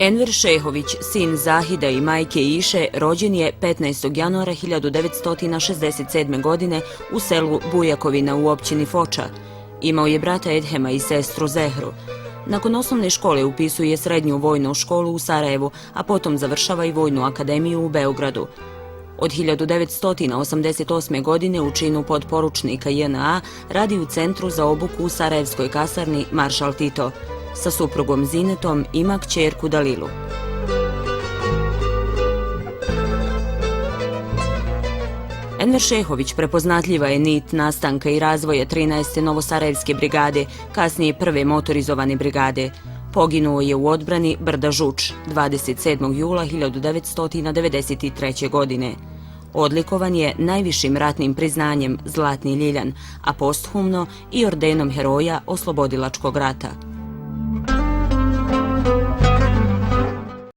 Enver Šehović, sin Zahida i majke Iše, rođen je 15. januara 1967. godine u selu Bujakovina u općini Foča. Imao je brata Edhema i sestru Zehru. Nakon osnovne škole upisuje srednju vojnu školu u Sarajevu, a potom završava i Vojnu akademiju u Beogradu. Od 1988. godine u činu podporučnika JNA radi u Centru za obuku u Sarajevskoj kasarni Maršal Tito. Sa suprugom Zinetom ima kćerku Dalilu. Enver Šehović prepoznatljiva je nit nastanka i razvoja 13. Novosarajevske brigade, kasnije prve motorizovane brigade. Poginuo je u odbrani Brda Žuč 27. jula 1993. godine. Odlikovan je najvišim ratnim priznanjem Zlatni ljiljan, a posthumno i ordenom Heroja Oslobodilačkog rata.